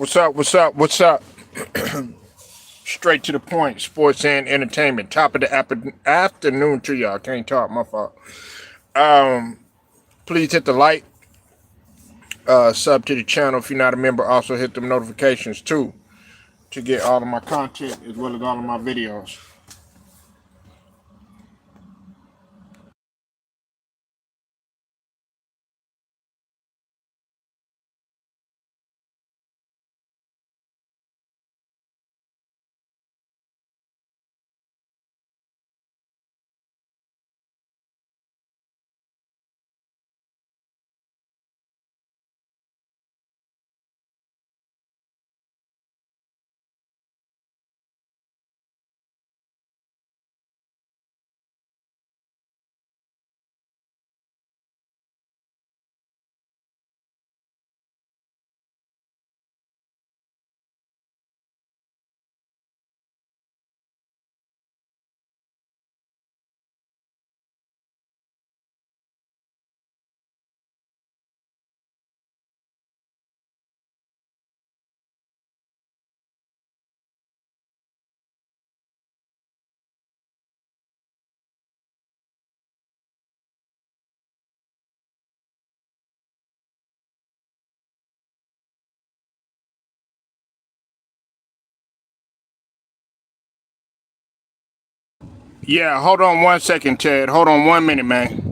What's up? What's up? What's up? Straight to the point. Sports and entertainment. Top of the afternoon to y'all. Can't talk. My fault. Um, Please hit the like. Sub to the channel if you're not a member. Also hit them notifications too to get all of my content as well as all of my videos. Yeah, hold on 1 second, Ted. Hold on 1 minute, man.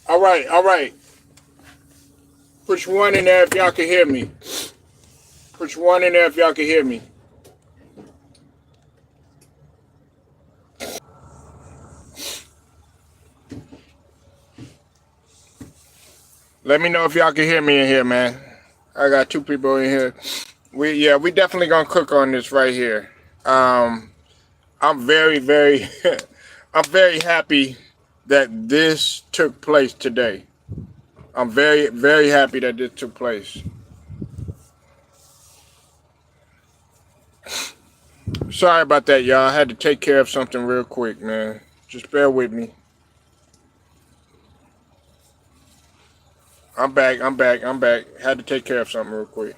All right, all right. Push one in there if y'all can hear me. Push one in there if y'all can hear me. Let me know if y'all can hear me in here, man. I got two people in here. We definitely gonna cook on this right here. Um, I'm very I'm very happy that this took place today. I'm very happy that this took place. Sorry about that, y'all. I had to take care of something real quick, man. Just bear with me. I'm back. Had to take care of something real quick.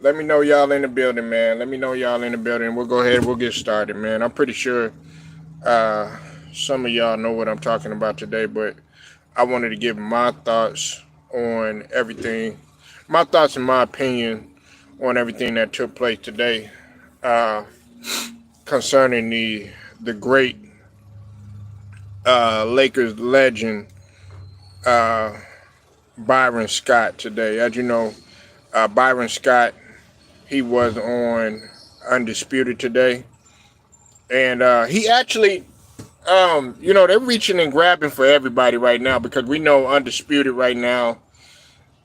Let me know y'all in the building, man. Let me know y'all in the building. We'll go ahead. We'll get started, man. I'm pretty sure uh, some of y'all know what I'm talking about today, but I wanted to give my thoughts on everything, my thoughts and my opinion on everything that took place today uh, concerning the great Lakers legend uh, Byron Scott today. As you know, Byron Scott, he was on Undisputed today, and he actually, they're reaching and grabbing for everybody right now because we know Undisputed right now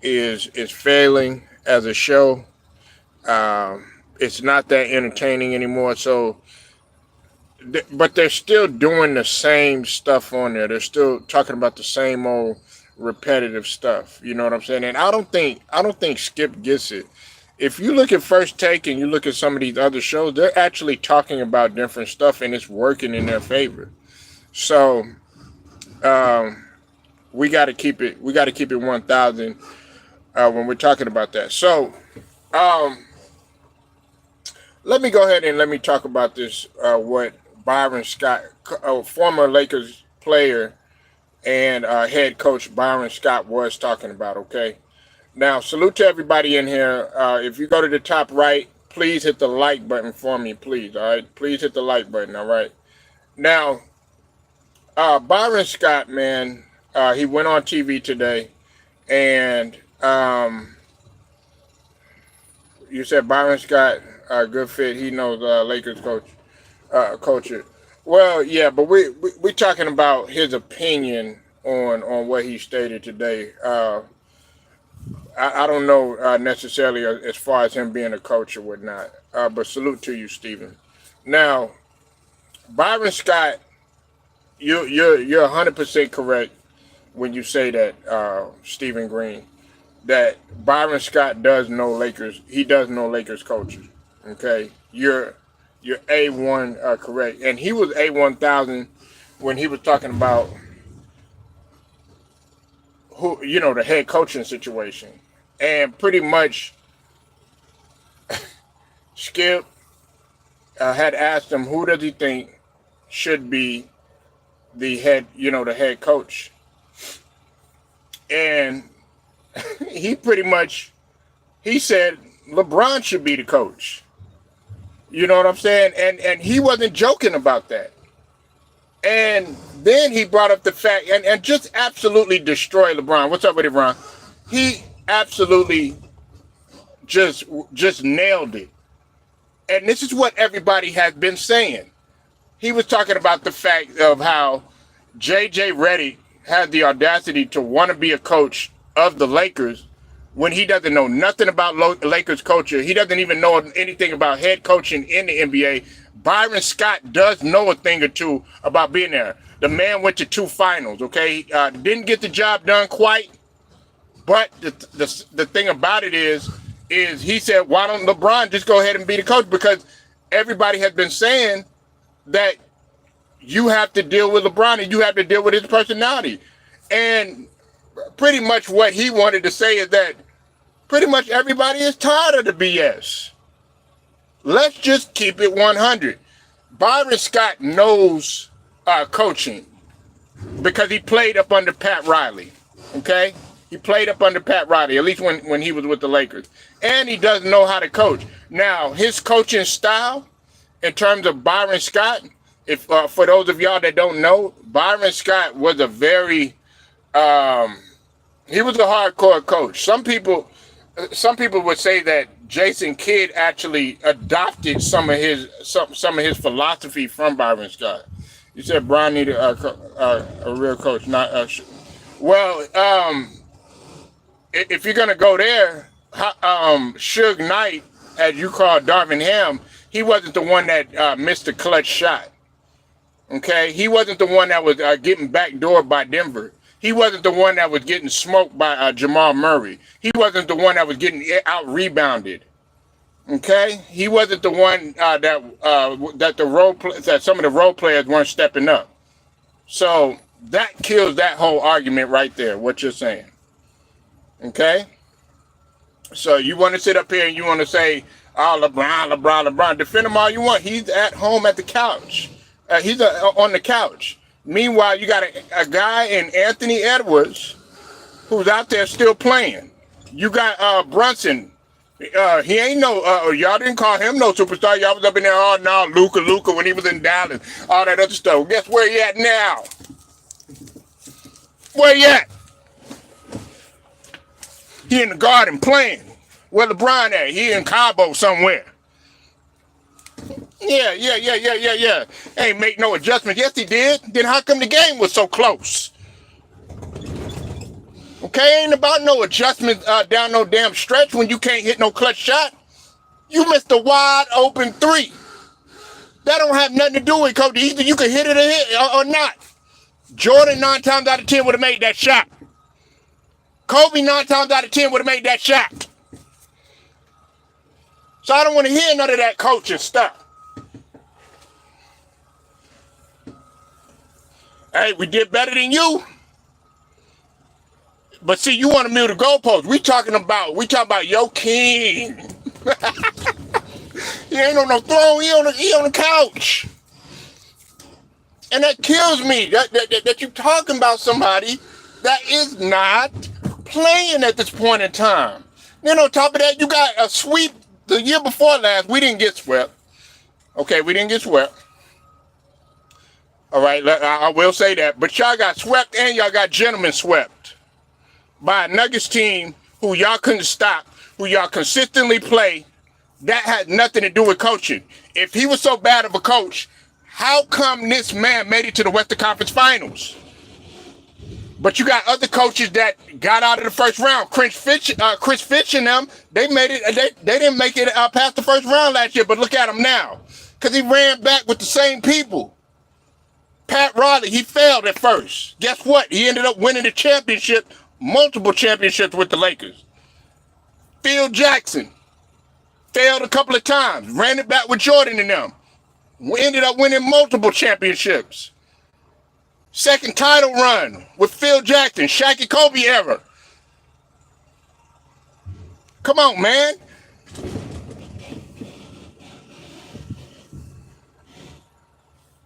is failing as a show. It's not that entertaining anymore. So, but they're still doing the same stuff on there. They're still talking about the same old repetitive stuff. You know what I'm saying? And I don't think Skip gets it. If you look at First Take and you look at some of these other shows, they're actually talking about different stuff and it's working in their favor. So um, we got to keep it. We got to keep it 1,000 when we're talking about that. So um, let me go ahead and let me talk about this. What Byron Scott, former Lakers player and head coach Byron Scott was talking about. Okay. Now, salute to everybody in here. If you go to the top right, please hit the like button for me, please. All right. Please hit the like button. All right. Now, Byron Scott, man, he went on TV today, and you said Byron Scott, good fit. He knows Lakers culture. Well, yeah, but we talking about his opinion on what he stated today. I don't know necessarily as far as him being a coach or whatnot, but salute to you, Stephen. Now, Byron Scott, you're 100% correct when you say that, Stephen Green, that Byron Scott does know Lakers. He does know Lakers coaches. Okay, you're A-1 correct, and he was A-1000 when he was talking about the head coaching situation, and pretty much Skip had asked him who does he think should be the head coach, and he said LeBron should be the coach. You know what I'm saying? And he wasn't joking about that. And then he brought up the fact and just absolutely destroyed LeBron. What's up with it, Ron? He absolutely just nailed it. And this is what everybody has been saying. He was talking about the fact of how J.J. Redick had the audacity to want to be a coach of the Lakers when he doesn't know nothing about Lakers culture. He doesn't even know anything about head coaching in the NBA. Byron Scott does know a thing or two about being there. The man went to 2 finals, okay? Didn't get the job done quite, but the thing about it is he said, why don't LeBron just go ahead and be the coach? Because everybody has been saying that you have to deal with LeBron and you have to deal with his personality. And pretty much what he wanted to say is that pretty much everybody is tired of the BS. Let's just keep it 100. Byron Scott knows coaching because he played up under Pat Riley. Okay? He played up under Pat Riley, at least when he was with the Lakers. And he does know how to coach. Now, his coaching style, in terms of Byron Scott, if for those of y'all that don't know, Byron Scott was a very he was a hardcore coach. Some people would say that Jason Kidd actually adopted some of his philosophy from Byron Scott. You said Brian needed a real coach, not well. If you're gonna go there, Suge Knight, as you call Darvin Ham, he wasn't the one that missed the clutch shot. Okay, he wasn't the one that was getting backdoored by Denver. He wasn't the one that was getting smoked by Jamal Murray. He wasn't the one that was getting out rebounded. Okay, he wasn't the one that some of the role players weren't stepping up. So that kills that whole argument right there. What you're saying. Okay, so you want to sit up here and you want to say, "Oh, LeBron, defend him all you want." He's at home at the couch. He's on the couch. Meanwhile, you got a guy in Anthony Edwards who's out there still playing. You got Brunson. He ain't no, y'all didn't call him no superstar. Y'all was up in there, oh, no, Luka when he was in Dallas, all that other stuff. Well, guess where he at now? Where he at? He in the Garden playing. Where LeBron at? He in Cabo somewhere. Yeah. Ain't make no adjustments. Yes, he did. Then how come the game was so close? Okay, ain't about no adjustments down no damn stretch when you can't hit no clutch shot. You missed a wide open 3. That don't have nothing to do with Kobe. Either you can hit it or not. Jordan 9 times out of 10 would have made that shot. Kobe 9 times out of 10 would have made that shot. So I don't want to hear none of that coaching stuff. Hey, we did better than you. But see, you want to move the goalposts. We talking about your king. He ain't on no throne. He on the couch. And that kills me that you talking about somebody that is not playing at this point in time. Then on top of that, you got a sweep the year before last. We didn't get swept. Okay, we didn't get swept. All right, I will say that. But y'all got swept and y'all got gentlemen swept by a Nuggets team who y'all couldn't stop, who y'all consistently play. That had nothing to do with coaching. If he was so bad of a coach, how come this man made it to the Western Conference Finals? But you got other coaches that got out of the first round. Chris Fitch and them, they made it. They didn't make it past the first round last year. But look at him now, because he ran back with the same people. Pat Riley, he failed at first. Guess what? He ended up winning the championship, multiple championships with the Lakers. Phil Jackson failed a couple of times. Ran it back with Jordan and them. We ended up winning multiple championships. Second title run with Phil Jackson, Shaq and Kobe era. Come on, man.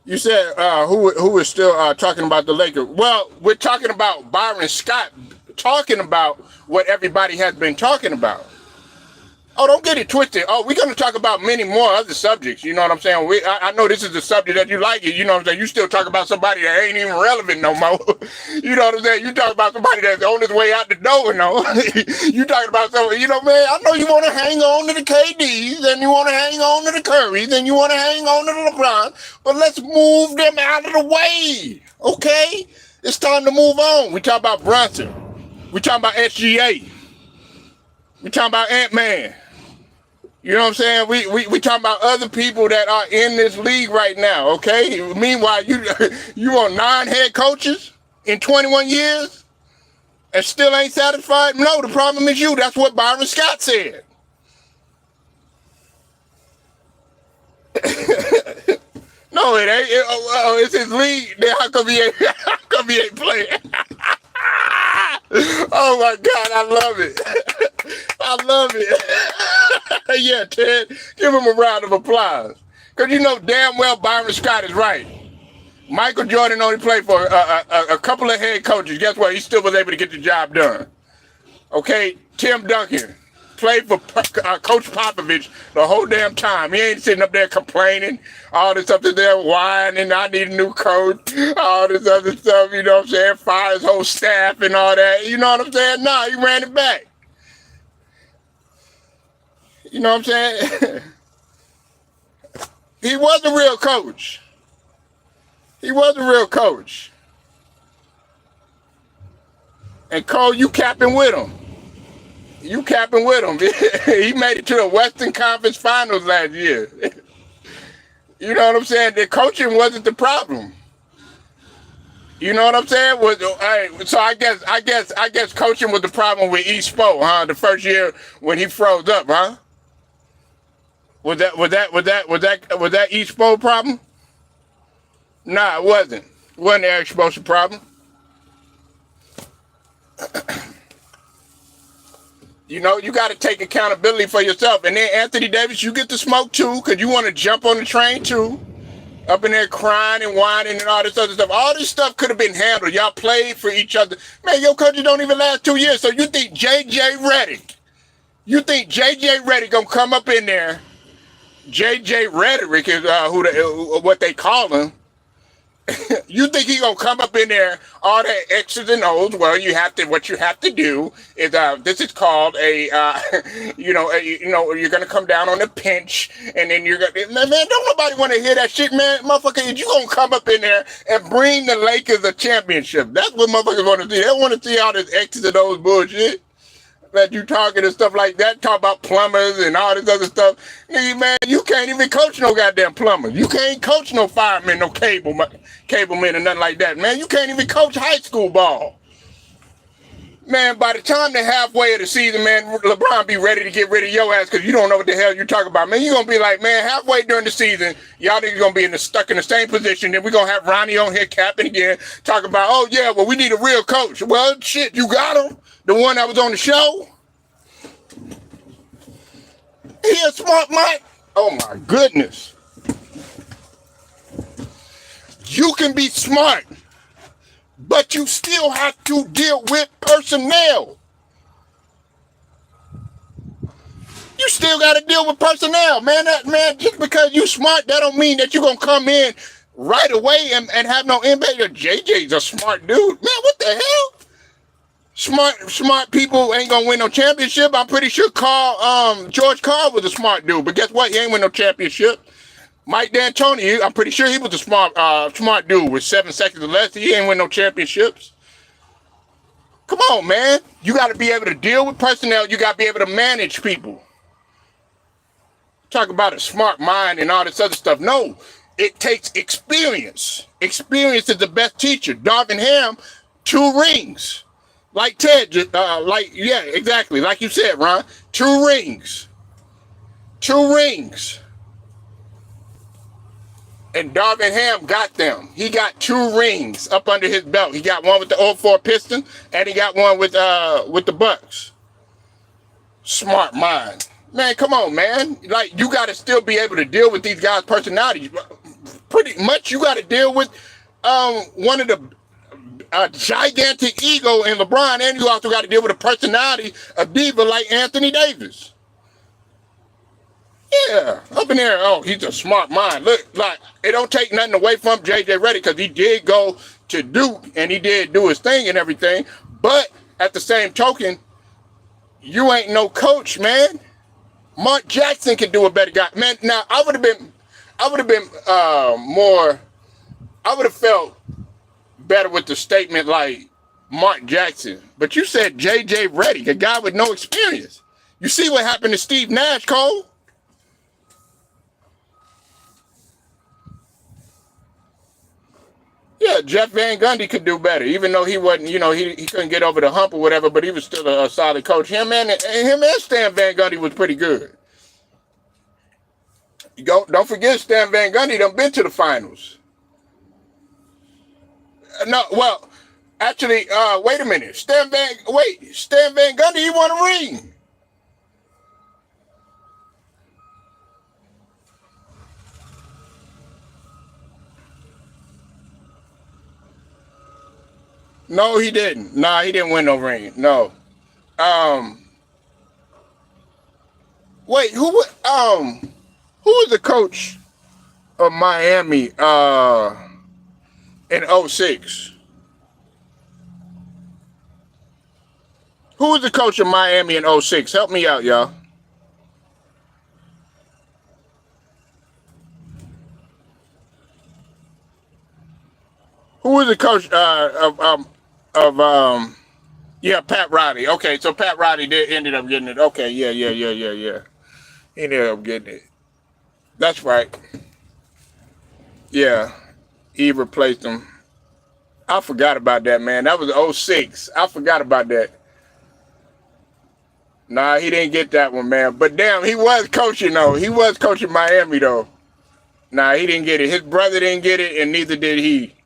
You said who is still talking about the Lakers? Well, we're talking about Byron Scott talking about what everybody has been talking about. Oh, don't get it twisted. Oh, we're going to talk about many more other subjects. You know what I'm saying? I know this is a subject that you like it. You know what I'm saying? You still talk about somebody that ain't even relevant no more. You know what I'm saying? You talk about somebody that's on his way out the door. No, you talking about somebody, you know, man, I know you want to hang on to the KDs and you want to hang on to the Currys and you want to hang on to the LeBron, but let's move them out of the way. Okay? It's time to move on. We talk about Brunson. We talking about SGA. We talking about Ant-Man. You know what I'm saying? We talking about other people that are in this league right now, okay? Meanwhile, you on 9 head coaches in 21 years and still ain't satisfied? No, the problem is you. That's what Byron Scott said. No, it ain't. It's his league. Then how come he ain't playing? Oh my God, I love it. I love it. Yeah, Ted, give him a round of applause. Because you know damn well Byron Scott is right. Michael Jordan only played for a couple of head coaches. Guess what? He still was able to get the job done. Okay, Tim Duncan played for Coach Popovich the whole damn time. He ain't sitting up there complaining, all this up there whining, I need a new coach, all this other stuff, you know what I'm saying, fire his whole staff and all that, you know what I'm saying? No, he ran it back. You know what I'm saying? He was a real coach. He was a real coach. And Cole, you capping with him. You capping with him. He made it to the Western Conference Finals last year. You know what I'm saying? The coaching wasn't the problem. You know what I'm saying? So I guess coaching was the problem with East Spo, huh? The first year when he froze up, huh? Was that East Spo problem? Nah, it wasn't. It wasn't Eric Spoelstra's problem. You know, you got to take accountability for yourself. And then Anthony Davis, you get the smoke too, because you want to jump on the train too. Up in there crying and whining and all this other stuff. All this stuff could have been handled. Y'all played for each other. Man, your coaches don't even last 2 years. So you think J.J. Redick going to come up in there? J.J. Redick is what they call him. You think he gonna come up in there all that X's and O's? Well, what you have to do is this is called a you're gonna come down on the pinch, and then you're gonna man, don't nobody want to hear that shit, man. Motherfucker, you gonna come up in there and bring the Lakers a championship? That's what motherfuckers want to see. They want to see all this X's and O's bullshit that you talking and stuff like that. Talk about plumbers and all this other stuff. Nigga, man, you can't even coach no goddamn plumber. You can't coach no fireman, no cableman or nothing like that. Man, you can't even coach high school ball. Man, by the time they're halfway of the season, man, LeBron be ready to get rid of your ass because you don't know what the hell you're talking about. Man, you're going to be like, man, halfway during the season, y'all niggas going to be stuck in the same position. Then we're going to have Ronnie on here capping again, talking about, oh, yeah, well, we need a real coach. Well, shit, you got him. The one that was on the show. He a smart Mike. Oh my goodness. You can be smart, but you still have to deal with personnel. You still got to deal with personnel, man. Just because you smart, that don't mean that you're going to come in right away and have no impact. JJ's a smart dude. Man, what the hell? Smart people ain't going to win no championship. I'm pretty sure George Carl was a smart dude, but guess what? He ain't win no championship. Mike D'Antoni, I'm pretty sure he was a smart dude with 7 seconds or less. He ain't win no championships. Come on, man. You got to be able to deal with personnel. You got to be able to manage people. Talk about a smart mind and all this other stuff. No, it takes experience. Experience is the best teacher. Darvin Ham, 2 rings. Like Ted, yeah, exactly. Like you said, Ron, 2 rings. 2 rings. And Darvin Ham got them. He got 2 rings up under his belt. He got one with the 04 Pistons, and he got one with the Bucks. Smart mind. Man, come on, man. Like, you got to still be able to deal with these guys' personalities. Pretty much, you got to deal with one of the gigantic ego in LeBron, and you also got to deal with a personality, a diva like Anthony Davis. Yeah, up in there, oh, he's a smart mind. Look, like, it don't take nothing away from JJ Redick because he did go to Duke and he did do his thing and everything. But at the same token, you ain't no coach, man. Mark Jackson can do a better guy. Man, now I would have felt better with the statement like Mark Jackson. But you said JJ Redick, a guy with no experience. You see what happened to Steve Nash, Cole? Yeah, Jeff Van Gundy could do better, even though he wasn't, he couldn't get over the hump or whatever, but he was still a solid coach. Him and Stan Van Gundy was pretty good. Don't forget Stan Van Gundy done been to the finals. No, well, actually, wait a minute. Stan Van Gundy, he won a ring. No, he didn't. Nah, he didn't win no ring. No. Wait, who was the coach of Miami in 06? Who was the coach of Miami in 06? Help me out, y'all. Who was the coach yeah, Pat Riley. Okay, so Pat Riley ended up getting it. Okay, yeah. He ended up getting it. That's right. Yeah, he replaced him. I forgot about that, man. That was 06. I forgot about that. Nah, he didn't get that one, man. But damn, he was coaching, though. He was coaching Miami, though. Nah, he didn't get it. His brother didn't get it, and neither did he.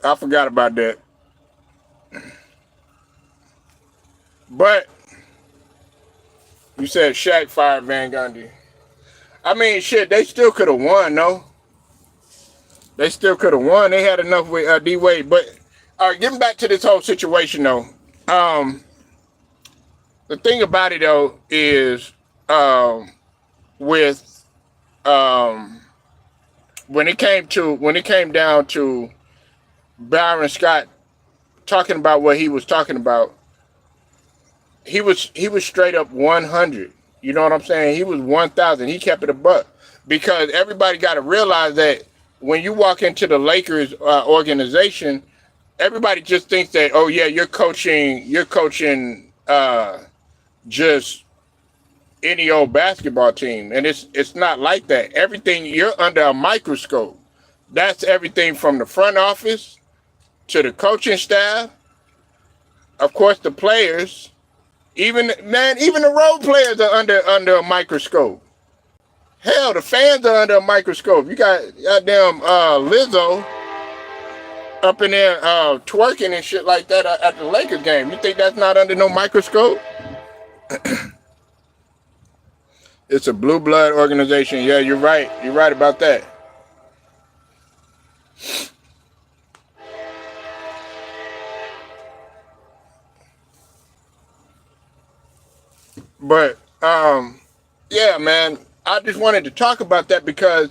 I forgot about that. But you said Shaq fired Van Gundy. I mean, shit, they still could have won, no? They still could have won. They had enough with D Wade. But all right, getting back to this whole situation, though. The thing about it, though, is with when it came down to Byron Scott talking about what he was talking about, he was straight up 100. You know what I'm saying? He was 1,000. He kept it a buck because everybody got to realize that when you walk into the Lakers organization, everybody just thinks that, oh yeah, you're coaching just any old basketball team, and it's not like that. Everything, you're under a microscope. That's everything from the front office to the coaching staff, of course, the players. Even the role players are under a microscope. Hell, the fans are under a microscope. You got goddamn Lizzo up in there twerking and shit like that at the Lakers game. You think that's not under no microscope? It's a blue blood organization. Yeah, you're right. You're right about that. But yeah, man, I just wanted to talk about that because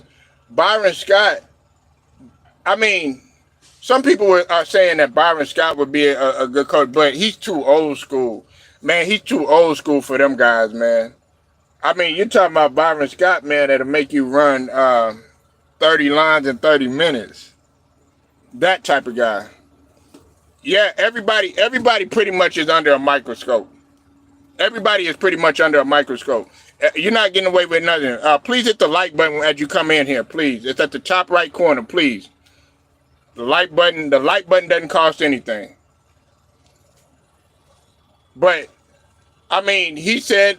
Byron Scott. I mean, some people are saying that Byron Scott would be a good coach, but he's too old school. Man, he's too old school for them guys, man. I mean, you're talking about Byron Scott, man, that'll make you run 30 lines in 30 minutes. That type of guy. Yeah, everybody pretty much is under a microscope. Everybody is pretty much under a microscope. You're not getting away with nothing. Please hit the like button as you come in here, please. It's at the top right corner, please. The like button doesn't cost anything. But I mean, he said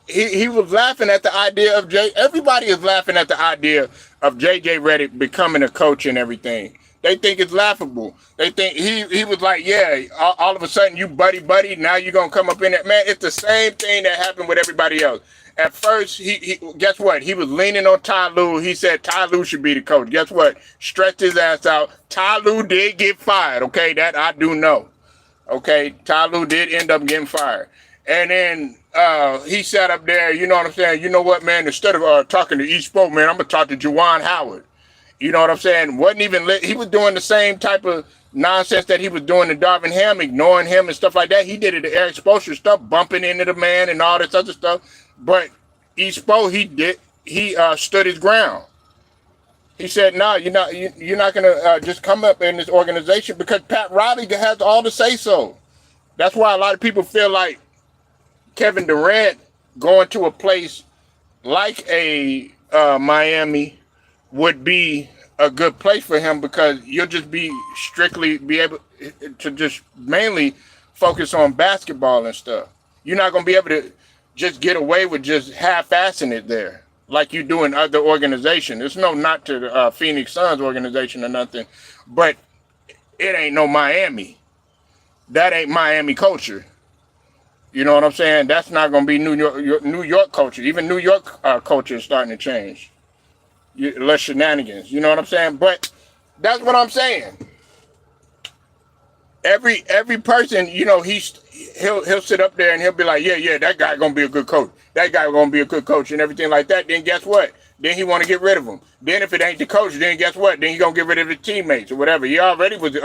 he was laughing at the idea of everybody is laughing at the idea of JJ Redick becoming a coach and everything. They think it's laughable. They think he was like, yeah, all of a sudden you buddy, now you're gonna come up in there. Man, it's the same thing that happened with everybody else. At first, he guess what? He was leaning on Ty Lue. He said Ty Lue should be the coach. Guess what? Stretched his ass out. Ty Lue did get fired. Okay, that I do know. Okay, Ty Lue did end up getting fired. And then he sat up there, you know what I'm saying? You know what, man? Instead of talking to East Spoke, man, I'm going to talk to Juwan Howard. You know what I'm saying? Wasn't even he was doing the same type of nonsense that he was doing to Darvin Ham, ignoring him and stuff like that. He did it to Eric Spoelstra stuff, bumping into the man and all this other stuff. But East Spoke, he stood his ground. He said, "No, you're not gonna just come up in this organization because Pat Riley has all the say so." That's why a lot of people feel like Kevin Durant going to a place like a Miami would be a good place for him because you'll just be able to just mainly focus on basketball and stuff. You're not gonna be able to just get away with just half-assing it there like you do in other organizations. It's no not to the Phoenix Suns organization or nothing, but it ain't no Miami. That ain't Miami culture. You know what I'm saying? That's not going to be New York culture. Even New York culture is starting to change. Less shenanigans. You know what I'm saying? But that's what I'm saying. Every person, you know, he'll sit up there and he'll be like, yeah, that guy going to be a good coach. That guy going to be a good coach and everything like that. Then guess what? Then he want to get rid of him. Then if it ain't the coach, then guess what? Then he going to get rid of his teammates or whatever. He already was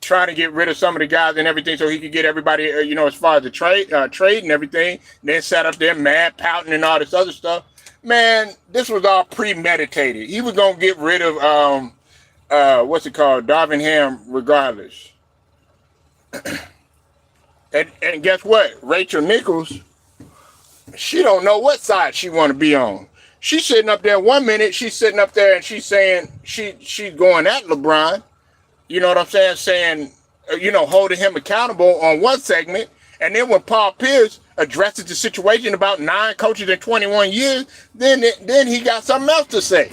trying to get rid of some of the guys and everything so he could get everybody, you know, as far as the trade and everything. And then sat up there mad, pouting and all this other stuff. Man, this was all premeditated. He was going to get rid of, Darvin Ham regardless. and guess what? Rachel Nichols, she don't know what side she want to be on. She's sitting up there 1 minute, she's sitting up there and she's saying she's going at LeBron. You know what I'm saying? Saying, you know, holding him accountable on one segment. And then when Paul Pierce addresses the situation about 9 coaches in 21 years, then he got something else to say.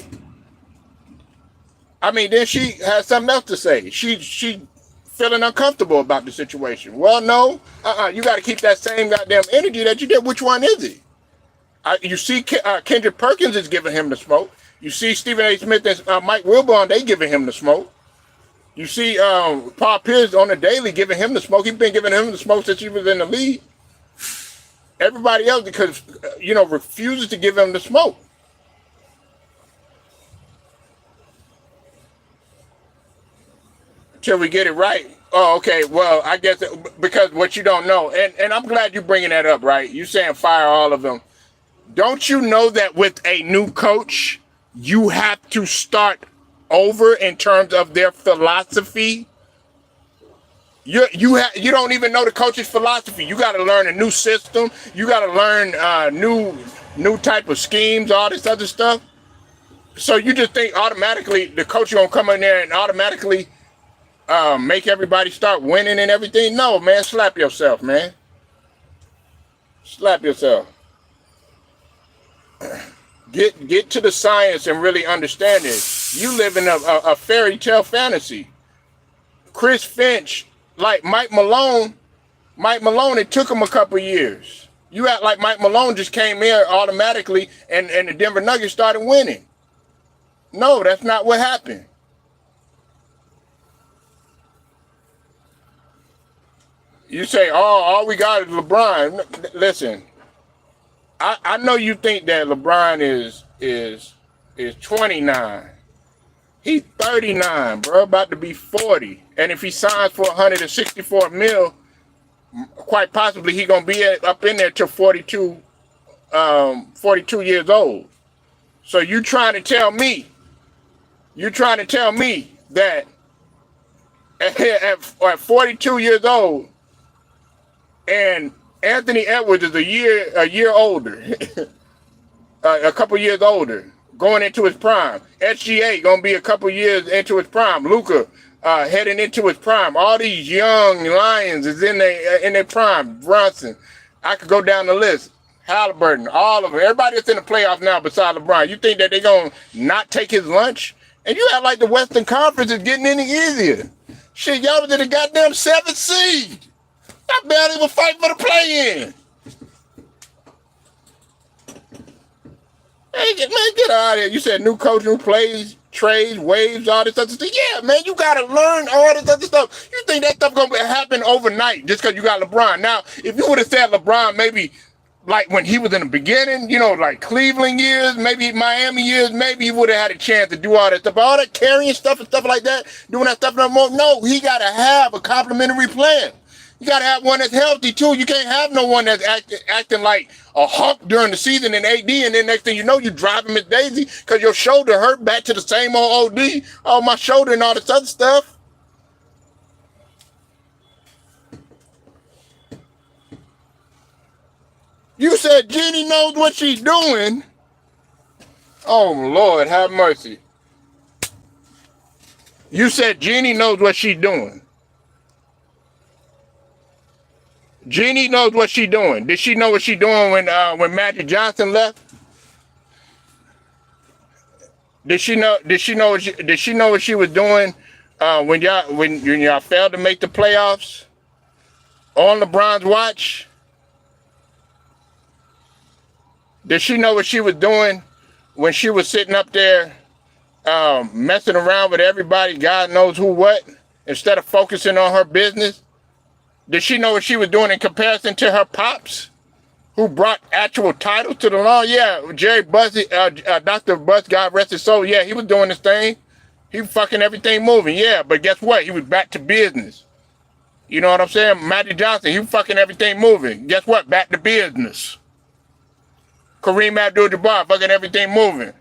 I mean, then she has something else to say. She feeling uncomfortable about the situation. Well, no, you got to keep that same goddamn energy that you did. Which one is it? You see Kendrick Perkins is giving him the smoke. You see Stephen A. Smith and Mike Wilbon, they giving him the smoke. You see Paul Pierce on the daily giving him the smoke. He's been giving him the smoke since he was in the league. Everybody else, because, you know, refuses to give him the smoke. Till we get it right. Oh, okay. Well, I guess because what you don't know, and I'm glad you're bringing that up, right? You saying fire all of them. Don't you know that with a new coach, you have to start over in terms of their philosophy? You don't even know the coach's philosophy. You got to learn a new system. You got to learn new type of schemes, all this other stuff. So you just think automatically the coach gonna come in there and automatically make everybody start winning and everything? No, man, slap yourself, man. Slap yourself. Get to the science and really understand it. You live in a fairy tale fantasy. Chris Finch, like Mike Malone, it took him a couple years. You act like Mike Malone just came in automatically and the Denver Nuggets started winning. No, that's not what happened. You say, oh, all we got is LeBron. Listen, I know you think that LeBron is 29. He's 39, bro, about to be 40. And if he signs for 164 mil, quite possibly he gonna be up in there till 42 years old. So you trying to tell me that at 42 years old, and Anthony Edwards is a year older, a couple years older, going into his prime. SGA gonna be a couple years into his prime. Luka heading into his prime. All these young lions is in their prime. Brunson, I could go down the list. Halliburton, all of them. Everybody that's in the playoffs now besides LeBron. You think that they're gonna not take his lunch? And you act like the Western Conference is getting any easier. Shit, y'all was in the goddamn 7th seed. I barely even fight for the play-in. Hey, man, get out of here. You said new coach, new plays, trades, waves, all this other stuff. Yeah, man, you got to learn all this other stuff. You think that stuff going to happen overnight just because you got LeBron. Now, if you would have said LeBron maybe like when he was in the beginning, you know, like Cleveland years, maybe Miami years, maybe he would have had a chance to do all that stuff. But all that carrying stuff and stuff like that, doing that stuff no more. No, he got to have a complimentary plan. You got to have one that's healthy, too. You can't have no one that's acting like a hunk during the season in AD, and then next thing you know, you driving Miss Daisy because your shoulder hurt back to the same old OD. Oh, my shoulder and all this other stuff. You said Jeannie knows what she's doing. Oh, Lord, have mercy. You said Jeannie knows what she's doing. Jeannie knows what she's doing. Did she know what she's doing when Magic Johnson left? Did she know what she was doing when y'all failed to make the playoffs on LeBron's watch? Did she know what she was doing when she was sitting up there messing around with everybody, God knows who what, instead of focusing on her business? Did she know what she was doing in comparison to her pops, who brought actual titles to the law? Yeah, Jerry Bussey, Dr. Buss, God rest his soul, yeah, he was doing his thing. He was fucking everything moving, yeah, but guess what? He was back to business. You know what I'm saying? Magic Johnson, he was fucking everything moving. Guess what? Back to business. Kareem Abdul-Jabbar, fucking everything moving.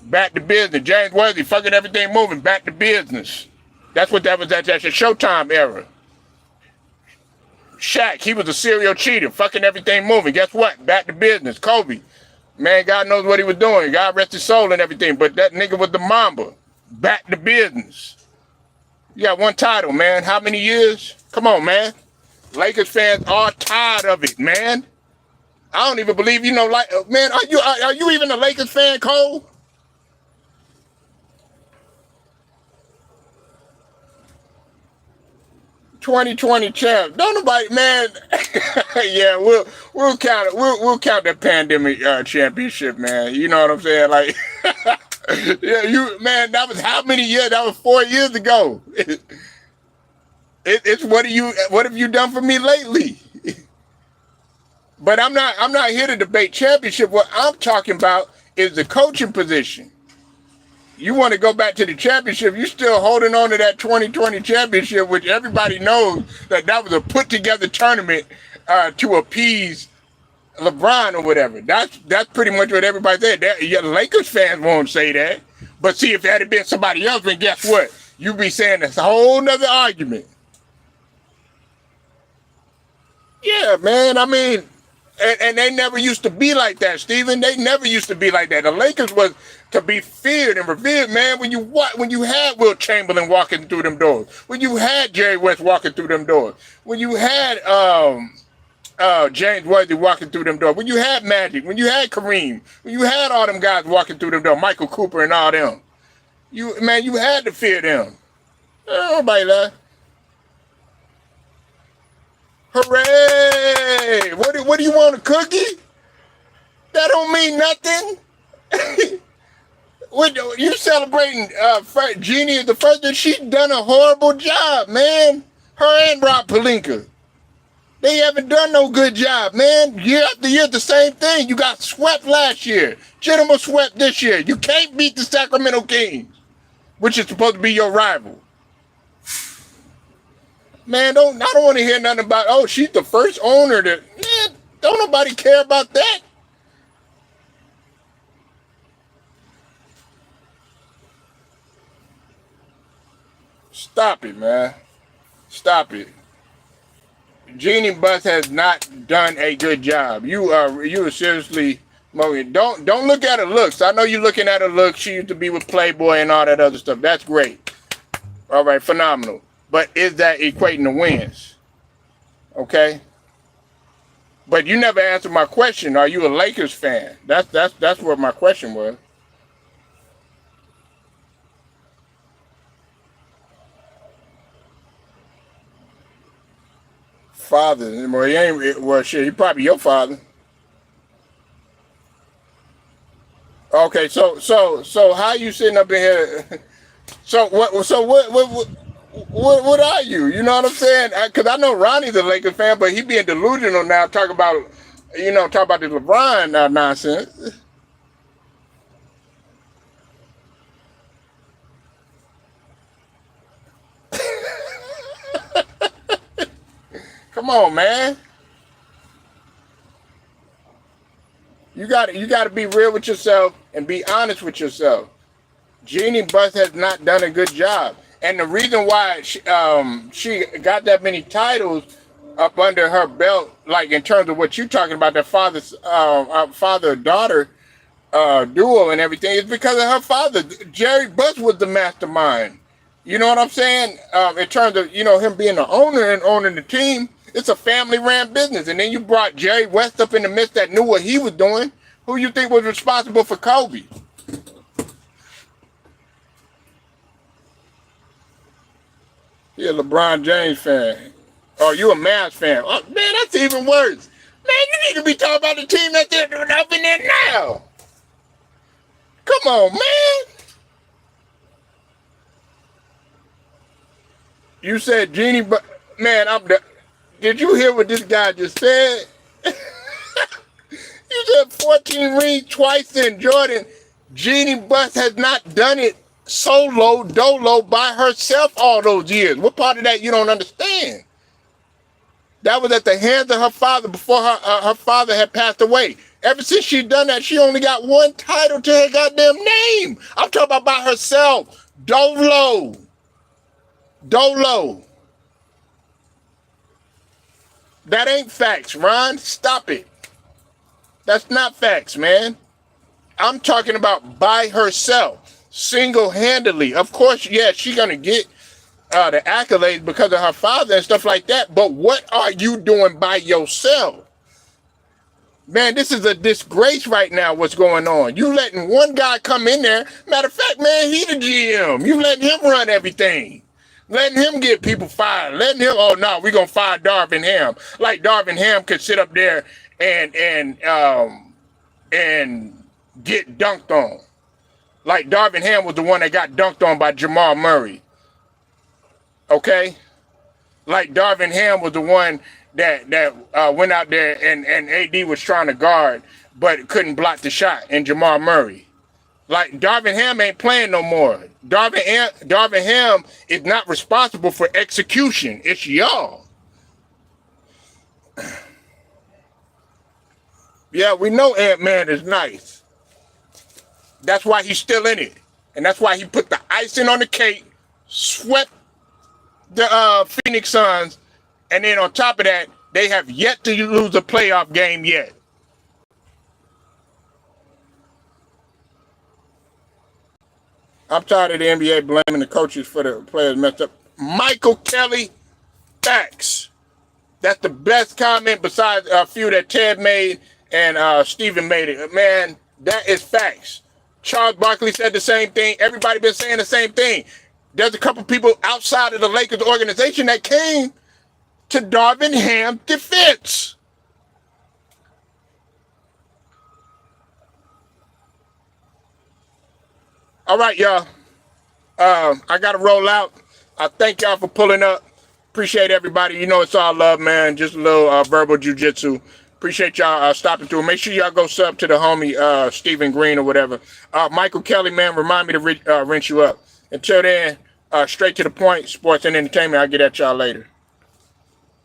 Back to business. James Worthy, fucking everything moving. Back to business. That's what that was at. That's the Showtime era. Shaq, he was a serial cheater, fucking everything moving. Guess what? Back to business. Kobe, man, God knows what he was doing. God rest his soul and everything. But that nigga was the Mamba. Back to business. You got one title, man. How many years? Come on, man. Lakers fans are tired of it, man. I don't even believe you know, like, man, are you even a Lakers fan, Cole? '20 champ. Don't nobody, man. Yeah, we'll count it. We'll count that pandemic championship, man. You know what I'm saying? Like, yeah, man. That was how many years? That was 4 years ago. It's what have you done for me lately? But I'm not here to debate championship. What I'm talking about is the coaching position. You want to go back to the championship, you're still holding on to that 2020 championship, which everybody knows that was a put-together tournament to appease LeBron or whatever. That's pretty much what everybody said. Yeah, Lakers fans won't say that. But see, if that had been somebody else, then guess what? You'd be saying this whole nother argument. Yeah, man, I mean... And they never used to be like that, Steven. They never used to be like that. The Lakers was to be feared and revered, man. When you had Wilt Chamberlain walking through them doors, when you had Jerry West walking through them doors, when you had James Worthy walking through them doors, when you had Magic, when you had Kareem, when you had all them guys walking through them doors, Michael Cooper and all them, you had to fear them. Nobody left. Hooray! Hey, what do you want, a cookie? That don't mean nothing. What you celebrating? Jeannie is the first that she's done a horrible job, man. Her and Rob Pelinka. They haven't done no good job, man. Year after year, the same thing. You got swept last year. Gentlemen swept this year. You can't beat the Sacramento Kings, which is supposed to be your rival. Man, I don't want to hear nothing about, oh, she's the first owner that, man, don't nobody care about that. Stop it, man. Stop it. Jeannie Buss has not done a good job. You are seriously, don't look at her looks. I know you're looking at her looks. She used to be with Playboy and all that other stuff. That's great. All right, phenomenal. But is that equating to wins? Okay. But you never answered my question. Are you a Lakers fan? That's what my question was. Father, well, he ain't. Well, shit, he probably your father. Okay, so how you sitting up in here? So what are you? You know what I'm saying? Because I know Ronnie's a Lakers fan, but he being delusional now. Talk about the LeBron nonsense. Come on, man. You got to be real with yourself and be honest with yourself. Jeannie Buss has not done a good job, and the reason why she got that many titles up under her belt, like in terms of what you're talking about, the father-daughter duo and everything, is because of her father. Jerry Buss was the mastermind. You know what I'm saying? In terms of him being the owner and owning the team. It's a family-ran business. And then you brought Jerry West up in the midst that knew what he was doing. Who you think was responsible for Kobe? You're a LeBron James fan. Oh, you a Mavs fan. Oh, man, that's even worse. Man, you need to be talking about the team that they're doing up in there now. Come on, man. You said Jeannie, but man, did you hear what this guy just said? You said 14 rings twice in Jordan. Jeannie Buss has not done it solo, dolo by herself all those years. What part of that you don't understand? That was at the hands of her father before her father had passed away. Ever since she done that, she only got one title to her goddamn name. I'm talking about by herself. Dolo. That ain't facts, Ron. Stop it. That's not facts, man. I'm talking about by herself, single-handedly. Of course, yeah, she's going to get the accolades because of her father and stuff like that, but what are you doing by yourself? Man, this is a disgrace right now, what's going on. You letting one guy come in there. Matter of fact, man, he the GM. You letting him run everything. Letting him get people fired. Letting him, oh no, we're gonna fire Darvin Ham. Like Darvin Ham could sit up there and get dunked on. Like Darvin Ham was the one that got dunked on by Jamal Murray. Okay? Like Darvin Ham was the one that went out there and AD was trying to guard but couldn't block the shot, and Jamal Murray. Like, Darvin Ham ain't playing no more. Darvin Ham is not responsible for execution. It's y'all. Yeah, we know Ant-Man is nice. That's why he's still in it. And that's why he put the icing on the cake, swept the Phoenix Suns, and then on top of that, they have yet to lose a playoff game yet. I'm tired of the NBA blaming the coaches for the players messed up. Michael Kelly, facts. That's the best comment besides a few that Ted made and Steven made it. Man, that is facts. Charles Barkley said the same thing. Everybody been saying the same thing. There's a couple people outside of the Lakers organization that came to Darvin Ham's defense. All right, y'all. I got to roll out. I thank y'all for pulling up. Appreciate everybody. You know it's all love, man. Just a little verbal jujitsu. Appreciate y'all stopping through. Make sure y'all go sub to the homie Stephen Green or whatever. Michael Kelly, man, remind me to rinse you up. Until then, straight to the point, sports and entertainment. I'll get at y'all later.